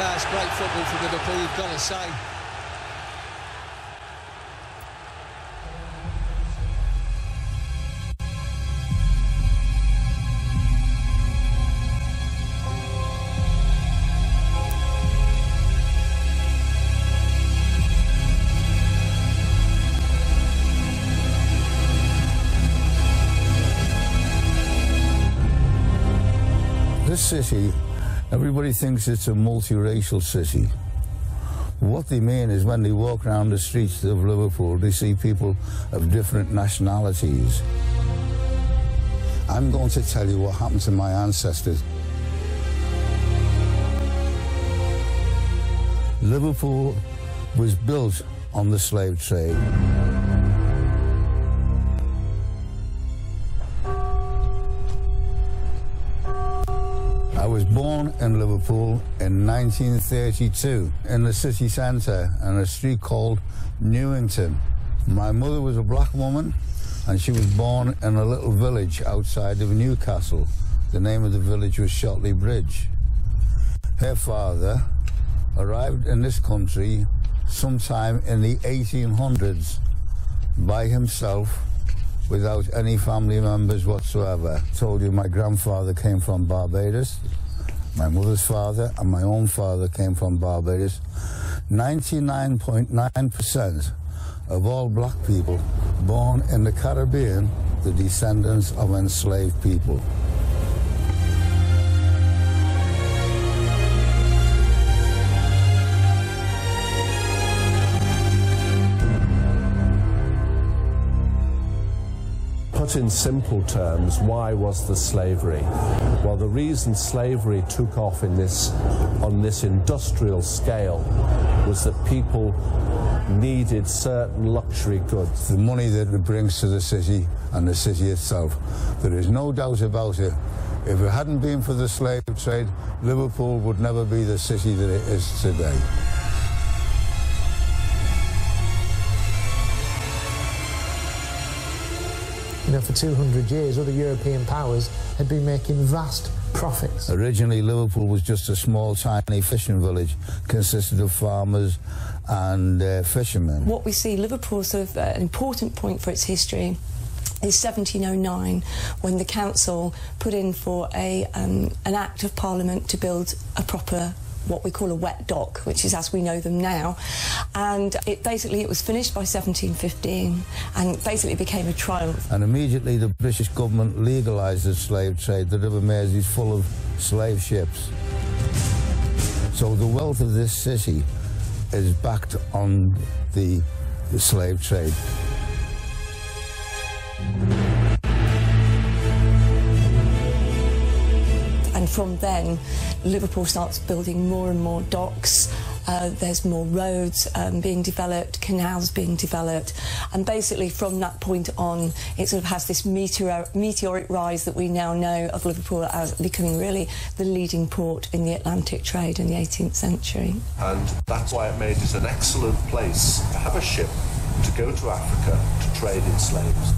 It's great football for Liverpool, you've got to say. This city, everybody thinks it's a multiracial city. What they mean is when they walk around the streets of Liverpool, they see people of different nationalities. I'm going to tell you what happened to my ancestors. Liverpool was built on the slave trade. I was born in Liverpool in 1932 in the city centre in a street called Newington. My mother was a black woman and she was born in a little village outside of Newcastle. The name of the village was Shotley Bridge. Her father arrived in this country sometime in the 1800s by himself without any family members whatsoever. I told you my grandfather came from Barbados, my mother's father and my own father came from Barbados. 99.9% of all black people born in the Caribbean, the descendants of enslaved people. Put in simple terms, why was there slavery? Well, the reason slavery took off on this industrial scale was that people needed certain luxury goods. The money that it brings to the city and the city itself, there is no doubt about it. If it hadn't been for the slave trade, Liverpool would never be the city that it is today. You know, for 200 years, other European powers had been making vast profits. Originally, Liverpool was just a small, tiny fishing village, consisted of farmers and fishermen. What we see, Liverpool, sort of an important point for its history, is 1709, when the council put in for an Act of Parliament to build a proper, what we call a wet dock, which is as we know them now, and it was finished by 1715 and basically became a triumph. And immediately the British government legalised the slave trade. The River Mersey is full of slave ships. So the wealth of this city is backed on the slave trade. And from then, Liverpool starts building more and more docks. There's more roads being developed, canals being developed, and basically from that point on, it sort of has this meteoric rise that we now know of Liverpool as becoming really the leading port in the Atlantic trade in the 18th century. And that's why it made it an excellent place to have a ship to go to Africa to trade in slaves.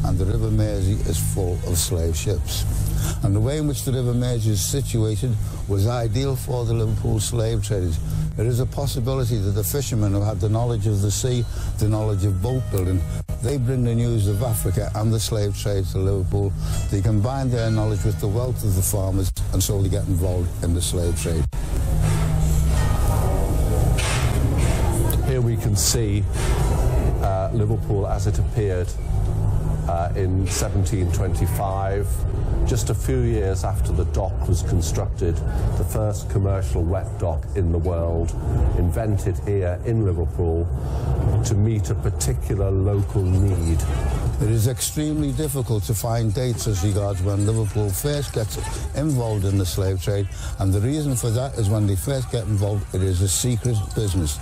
And the River Mersey is full of slave ships. And the way in which the River Mersey is situated was ideal for the Liverpool slave traders. There is a possibility that the fishermen who had the knowledge of the sea, the knowledge of boat building, they bring the news of Africa and the slave trade to Liverpool. They combine their knowledge with the wealth of the farmers, and so they get involved in the slave trade. Here we can see Liverpool as it appeared in 1725, just a few years after the dock was constructed, the first commercial wet dock in the world, invented here in Liverpool to meet a particular local need. It is extremely difficult to find dates as regards when Liverpool first gets involved in the slave trade, and the reason for that is when they first get involved, it is a secret business.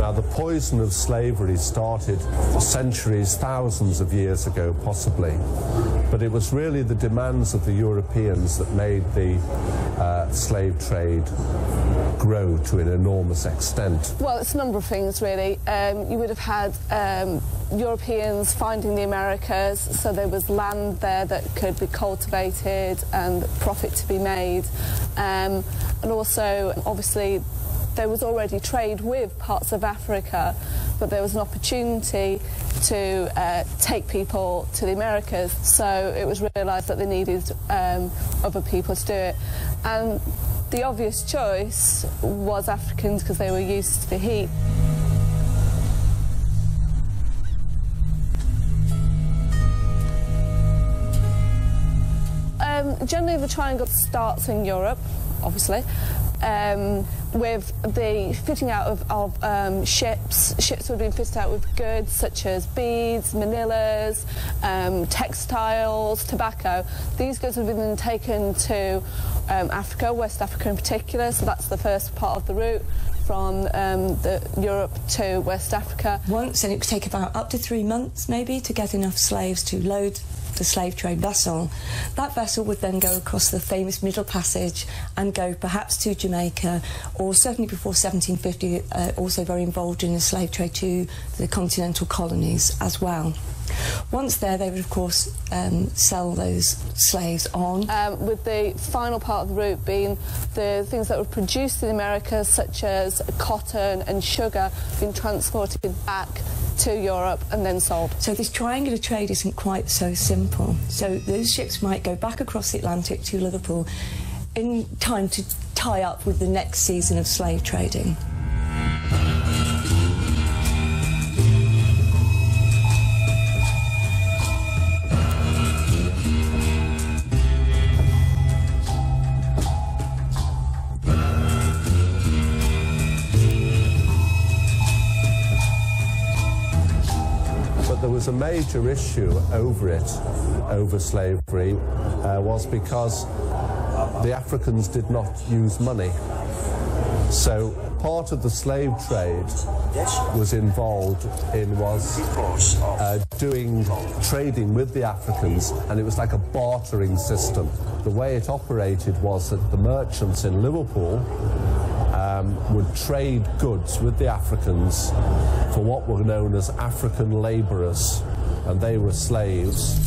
The poison of slavery started centuries, thousands of years ago, possibly, But it was really the demands of the Europeans that made the slave trade grow to an enormous extent. Well, it's a number of things, really. You would have had Europeans finding the Americas, so there was land there that could be cultivated and profit to be made. And also, obviously, there was already trade with parts of Africa, but there was an opportunity to take people to the Americas, so it was realised that they needed other people to do it. And the obvious choice was Africans, because they were used to the heat. Generally, the triangle starts in Europe, obviously, with the fitting out of ships. Ships would have been fitted out with goods such as beads, manillas, textiles, tobacco. These goods would have been taken to Africa, West Africa in particular, so that's the first part of the route from Europe to West Africa. Once, and it would take about up to 3 months maybe to get enough slaves to load the slave trade vessel. That vessel would then go across the famous Middle Passage and go perhaps to Jamaica, or certainly before 1750 also very involved in the slave trade to the continental colonies as well. Once there, they would of course sell those slaves on. With the final part of the route being the things that were produced in the Americas, such as cotton and sugar, being transported back to Europe and then sold. So this triangular trade isn't quite so simple. So those ships might go back across the Atlantic to Liverpool in time to tie up with the next season of slave trading. There was a major issue over slavery, was because the Africans did not use money. So part of the slave trade was involved in trading with the Africans, and it was like a bartering system. The way it operated was that the merchants in Liverpool would trade goods with the Africans for what were known as African labourers, and they were slaves.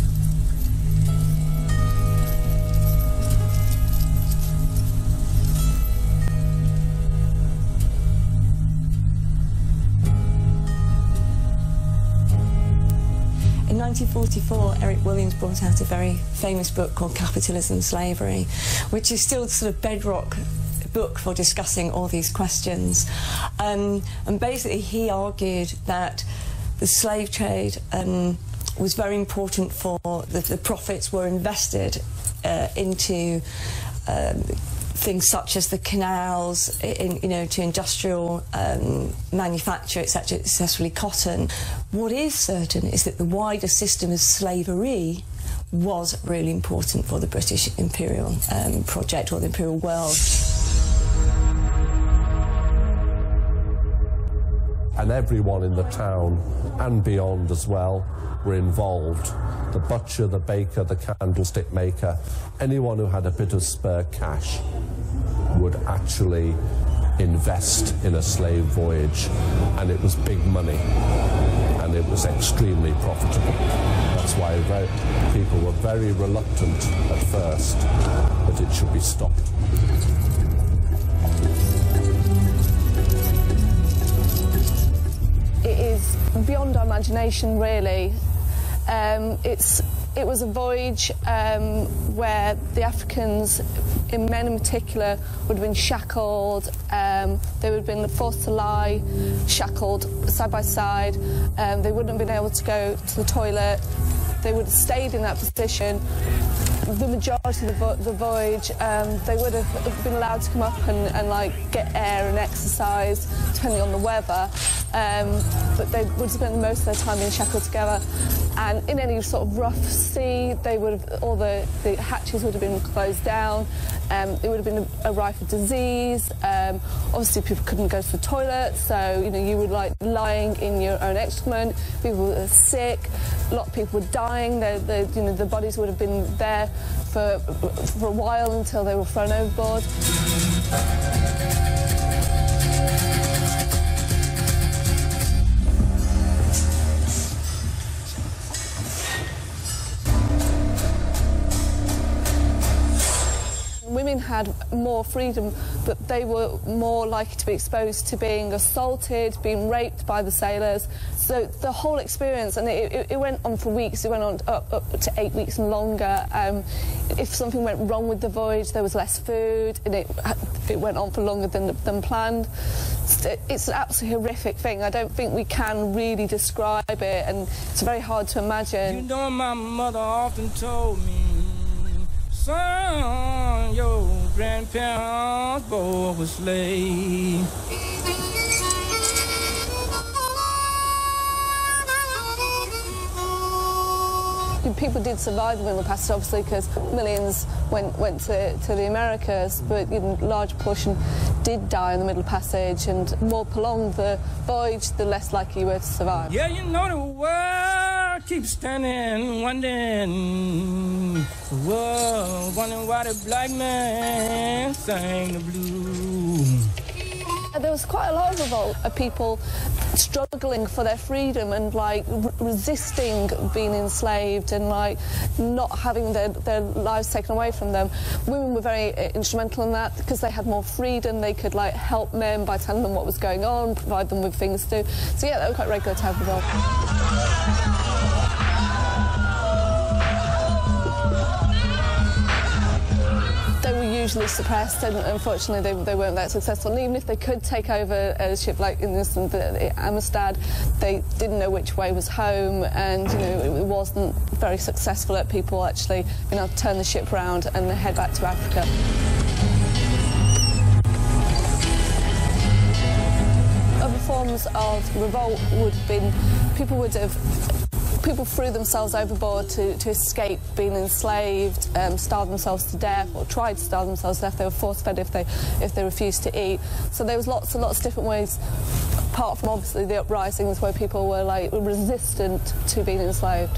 In 1944, Eric Williams brought out a very famous book called Capitalism and Slavery, which is still sort of bedrock book for discussing all these questions. And basically he argued that the slave trade was very important for the profits were invested into things such as the canals, to industrial manufacture, etc., especially cotton. What is certain is that the wider system of slavery was really important for the British imperial project, or the imperial world. And everyone in the town and beyond as well were involved. The butcher, the baker, the candlestick maker, anyone who had a bit of spare cash would actually invest in a slave voyage, and it was big money, and it was extremely profitable. That's why people were very reluctant at first that it should be stopped. It is beyond our imagination, really. It was a voyage where the Africans, in men in particular, would have been shackled. They would have been forced to lie, shackled side by side. They wouldn't have been able to go to the toilet. They would have stayed in that position. The majority of the voyage, they would have been allowed to come up and like get air and exercise, depending on the weather. But they would spend most of their time being shackled together. and in any sort of rough sea, they would have, all the hatches would have been closed down. It would have been a rife of disease. Obviously, people couldn't go to the toilet, so you were like lying in your own excrement. People were sick. A lot of people were dying. The bodies would have been there for a while until they were thrown overboard. Women had more freedom, but they were more likely to be exposed to being assaulted, being raped by the sailors. So the whole experience, and it went on for weeks, it went on up to 8 weeks and longer. If something went wrong with the voyage, there was less food, and it went on for longer than planned. It's an absolutely horrific thing. I don't think we can really describe it, and it's very hard to imagine. My mother often told me, son, your grandparents both were slaves. People did survive the Middle Passage, obviously, because millions went to the Americas, but a large portion did die in the Middle Passage, and the more prolonged the voyage, the less likely you were to survive. Yeah, the world keeps standing, wondering, the world wondering why the black man sang the blues. There was quite a lot of revolt of people struggling for their freedom and resisting being enslaved and not having their lives taken away from them. Women were very instrumental in that because they had more freedom. They could help men by telling them what was going on, provide them with things to do. So yeah, that was quite regular to have revolt. They were usually suppressed, and unfortunately they weren't that successful. And even if they could take over a ship like in this, the Amistad, they didn't know which way was home, and it wasn't very successful at people actually being able to turn the ship around and head back to Africa. Other forms of revolt would have been people threw themselves overboard to escape being enslaved, starved themselves to death, or tried to starve themselves to death. They were force-fed if they refused to eat. So there was lots and lots of different ways, apart from obviously the uprisings where people were resistant to being enslaved.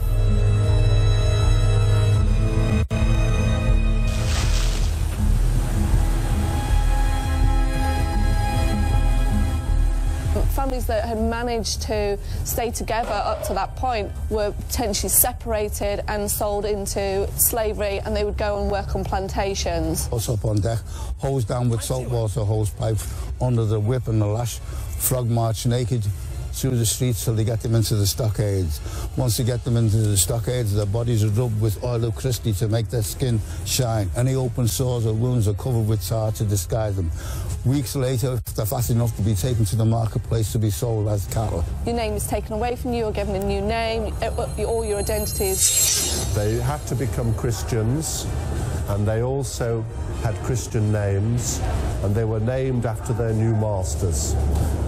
Families that had managed to stay together up to that point were potentially separated and sold into slavery, and they would go and work on plantations. Also up on deck, hosed down with saltwater hose pipe under the whip and the lash, frog march naked through the streets till they get them into the stockades. Once they get them into the stockades, their bodies are rubbed with oil of Christie to make their skin shine. Any open sores or wounds are covered with tar to disguise them. Weeks later, they're fast enough to be taken to the marketplace to be sold as cattle. Your name is taken away from you or given a new name, all your identities. They had to become Christians, and they also had Christian names, and they were named after their new masters.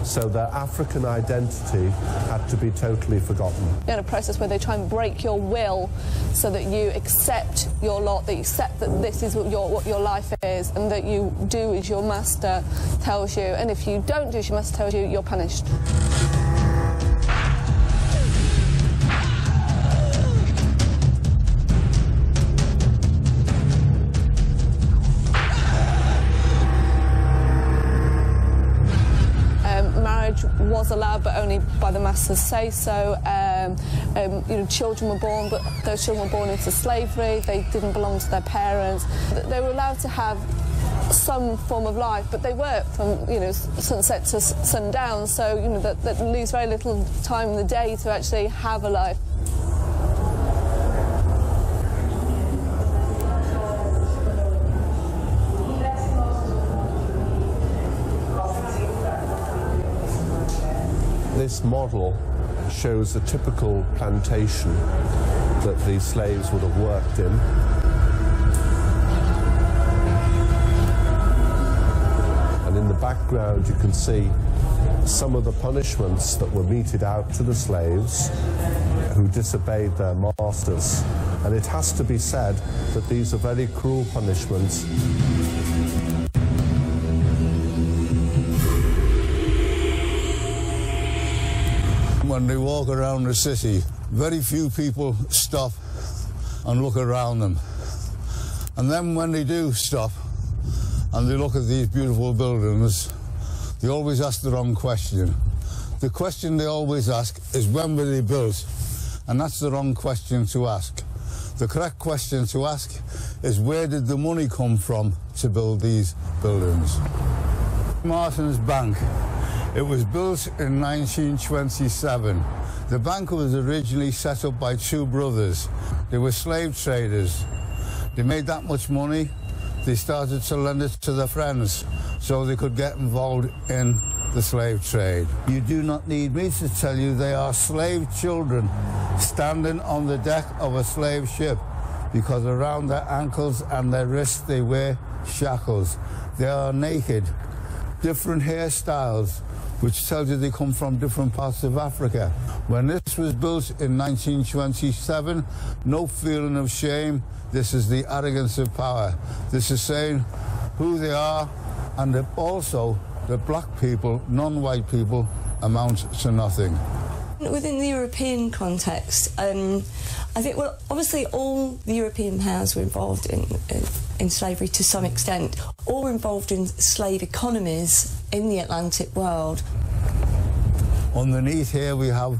So their African identity had to be totally forgotten. In a process where they try and break your will so that you accept your lot, that you accept that this is what your life is, and that you do as your master tells you. And if you don't do as your master tells you, you're punished. Was allowed, but only by the master's say-so. Children were born, but those children were born into slavery. They didn't belong to their parents. They were allowed to have some form of life, but they worked from sunset to sundown, so that lose very little time in the day to actually have a life. This model shows a typical plantation that these slaves would have worked in. And in the background you can see some of the punishments that were meted out to the slaves who disobeyed their masters. And it has to be said that these are very cruel punishments. When they walk around the city, very few people stop and look around them. And then when they do stop and they look at these beautiful buildings, they always ask the wrong question. The question they always ask is, when were they built? And that's the wrong question to ask. The correct question to ask is, where did the money come from to build these buildings? Martin's Bank. It was built in 1927. The bank was originally set up by two brothers. They were slave traders. They made that much money, they started to lend it to their friends so they could get involved in the slave trade. You do not need me to tell you they are slave children standing on the deck of a slave ship, because around their ankles and their wrists they wear shackles. They are naked, different hairstyles, which tells you they come from different parts of Africa. When this was built in 1927, no feeling of shame. This is the arrogance of power. This is saying who they are, and that also the black people, non-white people, amount to nothing. Within the European context, I think, well, obviously all the European powers were involved in slavery to some extent. All were involved in slave economies in the Atlantic world. Underneath here we have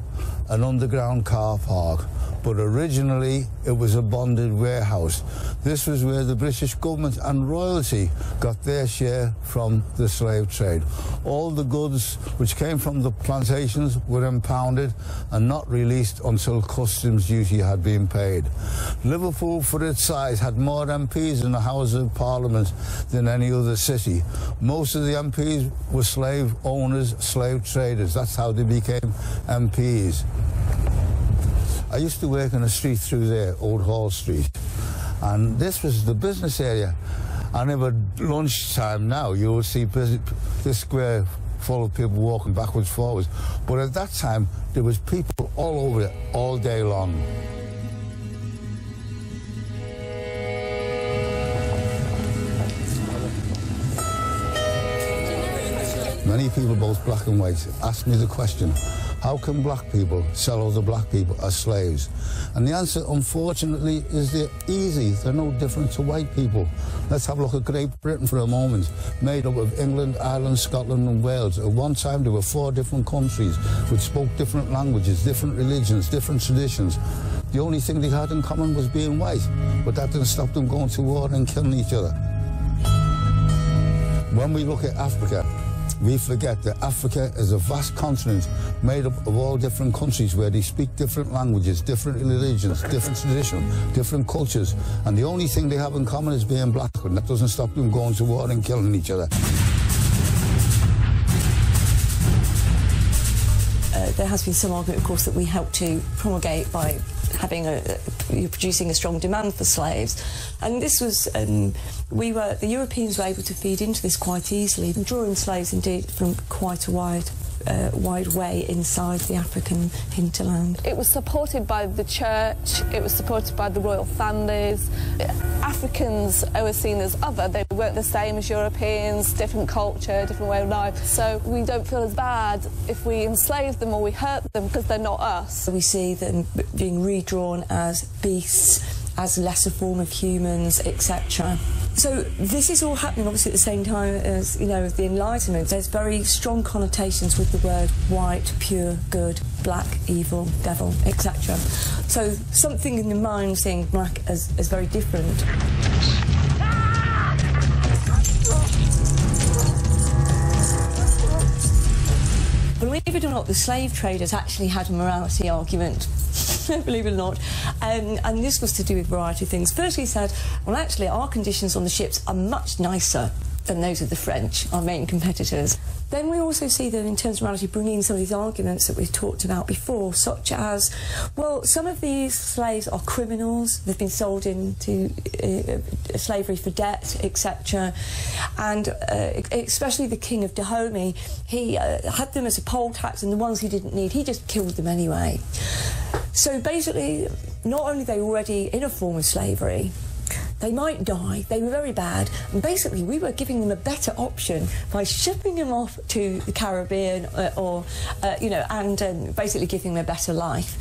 an underground car park, but originally it was a bonded warehouse. This was where the British government and royalty got their share from the slave trade. All the goods which came from the plantations were impounded and not released until customs duty had been paid. Liverpool, for its size, had more MPs in the House of Parliament than any other city. Most of the MPs were slave owners, slave traders. That's how they became MPs. I used to work on a street through there, Old Hall Street, and this was the business area. And over lunchtime now, you will see this square full of people walking backwards, forwards. But at that time, there was people all over it all day long. Many people, both black and white, ask me the question, how can black people sell other black people as slaves? And the answer, unfortunately, is they're easy. They're no different to white people. Let's have a look at Great Britain for a moment, made up of England, Ireland, Scotland and Wales. At one time, there were 4 different countries which spoke different languages, different religions, different traditions. The only thing they had in common was being white, but that didn't stop them going to war and killing each other. When we look at Africa, we forget that Africa is a vast continent made up of all different countries where they speak different languages, different religions, different traditions, different cultures, and the only thing they have in common is being black, and that doesn't stop them going to war and killing each other. There has been some argument, of course, that we helped to promulgate by having producing a strong demand for slaves, and this was the Europeans were able to feed into this quite easily, drawing slaves indeed from quite a wide way inside the African hinterland. It was supported by the church, it was supported by the royal families. Africans were seen as other, they weren't the same as Europeans, different culture, different way of life, so we don't feel as bad if we enslave them or we hurt them because they're not us. We see them being redrawn as beasts, as lesser form of humans, etc. So this is all happening obviously at the same time as, you know, the Enlightenment. There's very strong connotations with the word white, pure, good, black, evil, devil, etc. So something in the mind seeing black as very different. Believe it or not, the slave traders actually had a morality argument. Believe it or not, and this was to do with a variety of things. Firstly, he said, well, actually, our conditions on the ships are much nicer than those of the French, our main competitors. Then we also see that in terms of morality, bringing in some of these arguments that we've talked about before, such as, well, some of these slaves are criminals, they've been sold into slavery for debt, etc. And especially the King of Dahomey, he had them as a poll tax, and the ones he didn't need, he just killed them anyway. So basically, not only are they already in a form of slavery, they might die, they were very bad, and basically we were giving them a better option by shipping them off to the Caribbean you know, and basically giving them a better life.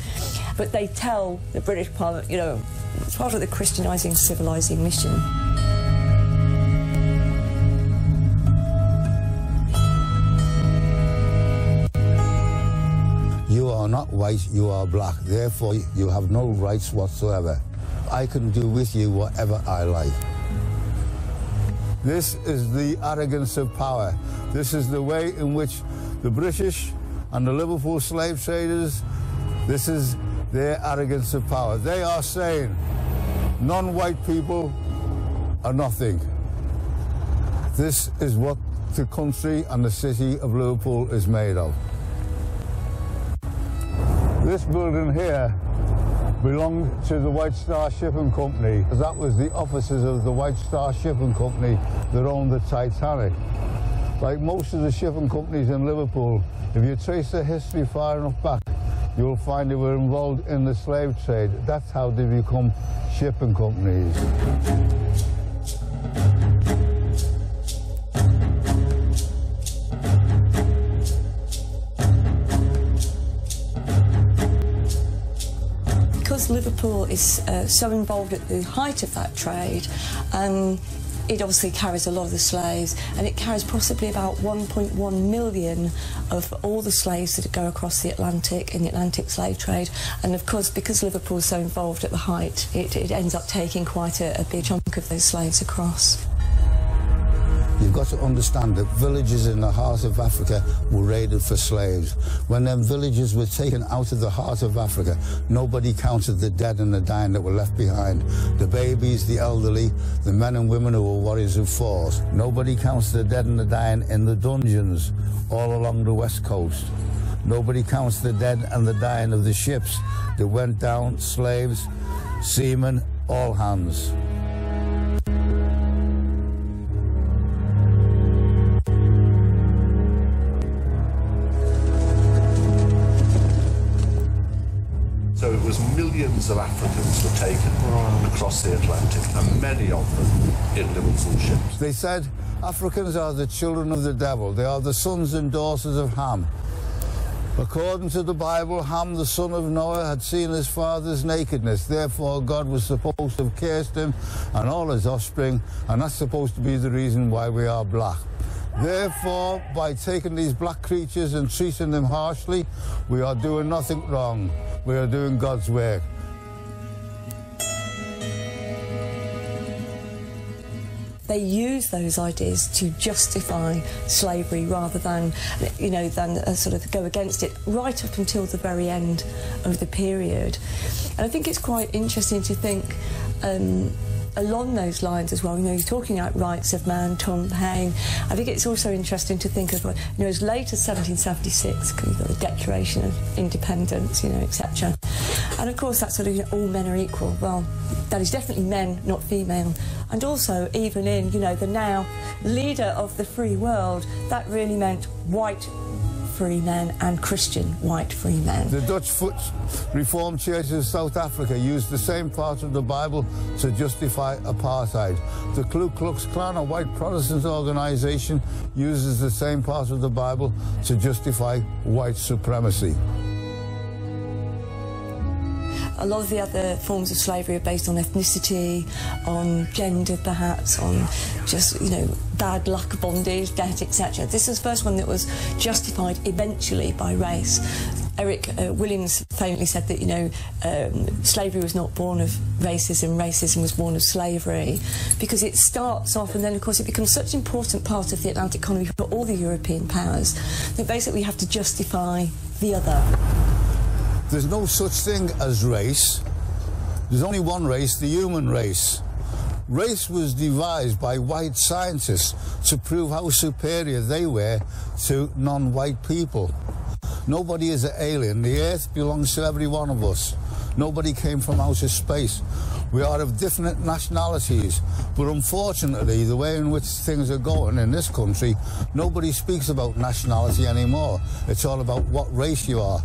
But they tell the British Parliament, you know, it's part of the Christianising, civilising mission. You are not white, you are black, therefore you have no rights whatsoever. I can do with you whatever I like. This is the arrogance of power. This is the way in which the British and the Liverpool slave traders, this is their arrogance of power. They are saying non-white people are nothing. This is what the country and the city of Liverpool is made of. This building here belonged to the White Star Shipping Company, because that was the officers of the White Star Shipping Company that owned the Titanic. Like most of the shipping companies in Liverpool, if you trace their history far enough back, you'll find they were involved in the slave trade. That's how they become shipping companies. Because Liverpool is so involved at the height of that trade, it obviously carries a lot of the slaves, and it carries possibly about 1.1 million of all the slaves that go across the Atlantic in the Atlantic slave trade. And of course, because Liverpool is so involved at the height, it ends up taking quite a big chunk of those slaves across. You've got to understand that villages in the heart of Africa were raided for slaves. When them villages were taken out of the heart of Africa, nobody counted the dead and the dying that were left behind. The babies, the elderly, the men and women who were warriors of force. Nobody counts the dead and the dying in the dungeons all along the west coast. Nobody counts the dead and the dying of the ships that went down, slaves, seamen, all hands. So it was millions of Africans were taken across the Atlantic, and many of them in Liverpool ships. They said Africans are the children of the devil. They are the sons and daughters of Ham. According to the Bible, Ham, the son of Noah, had seen his father's nakedness. Therefore, God was supposed to have cursed him and all his offspring, and that's supposed to be the reason why we are black. Therefore, by taking these black creatures and treating them harshly, we are doing nothing wrong. We are doing God's work. They use those ideas to justify slavery rather than, you know, sort of go against it right up until the very end of the period. And I think it's quite interesting to think along those lines as well. You know, you're talking about rights of man, Tom Paine. I think it's also interesting to think of, you know, as late as 1776, you've got the Declaration of Independence, you know, etc. And of course, that sort of, you know, all men are equal. Well, that is definitely men, not female. And also, even in, you know, the now leader of the free world, that really meant white free men and Christian white free men. The Dutch Reformed Church of South Africa used the same part of the Bible to justify apartheid. The Ku Klux Klan, a white Protestant organisation, uses the same part of the Bible to justify white supremacy. A lot of the other forms of slavery are based on ethnicity, on gender perhaps, on just, you know, bad luck, bondage, debt, etc. This is the first one that was justified eventually by race. Eric Williams famously said that, you know, slavery was not born of racism, racism was born of slavery, because it starts off and then, of course, it becomes such an important part of the Atlantic economy for all the European powers that basically we have to justify the other. There's no such thing as race. There's only one race, the human race. Race was devised by white scientists to prove how superior they were to non-white people. Nobody is an alien. The earth belongs to every one of us. Nobody came from outer space. We are of different nationalities, but unfortunately, the way in which things are going in this country, nobody speaks about nationality anymore. It's all about what race you are.